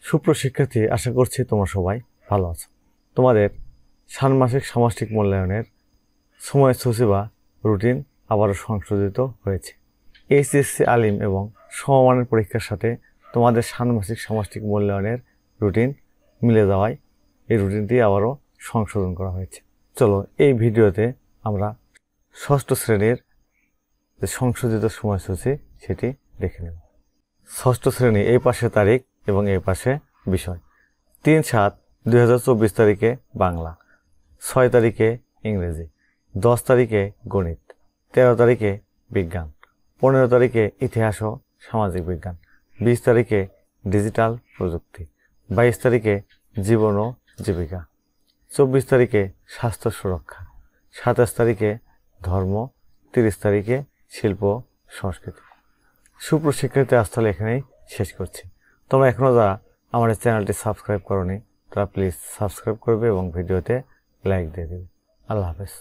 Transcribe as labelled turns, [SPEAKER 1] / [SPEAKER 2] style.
[SPEAKER 1] সুপ্রশিক্ষার্থী, আশা করছি তোমরা সবাই ভালো আছো। তোমাদের ষান্মাসিক সামষ্টিক মূল্যায়নের সময়সূচি বা রুটিন আবারও সংশোধিত হয়েছে। এইচএসসি আলিম এবং সমমানের পরীক্ষার সাথে তোমাদের ষান্মাসিক সামষ্টিক মূল্যায়নের রুটিন মিলে যাওয়ায় এই রুটিনটি আবারও সংশোধন করা হয়েছে। চলো এই ভিডিওতে আমরা ষষ্ঠ শ্রেণীর যে সংশোধিত সময়সূচি সেটি দেখে নেব। ষষ্ঠ শ্রেণী এই পাশে তারিখ এবং এই পাশে বিষয়। 3/7/2024 তারিখে বাংলা, 6 তারিখে ইংরেজি, 10 তারিখে গণিত, 13 তারিখে বিজ্ঞান, 15 তারিখে ইতিহাস ও সামাজিক বিজ্ঞান, 20 তারিখে ডিজিটাল প্রযুক্তি, 22 তারিখে জীবন ও জীবিকা, 24 তারিখে স্বাস্থ্য সুরক্ষা, 27 তারিখে ধর্ম, 30 তারিখে শিল্প ও সংস্কৃতি। সুপ্রশিক্ষার্থী, আজ তাহলে এখানেই শেষ করছি। তোমরা এখনও যারা আমার এই চ্যানেলটি সাবস্ক্রাইব করোনি তারা প্লিজ সাবস্ক্রাইব করবে এবং ভিডিওতে লাইক দিয়ে দেবে। আল্লাহ হাফেজ।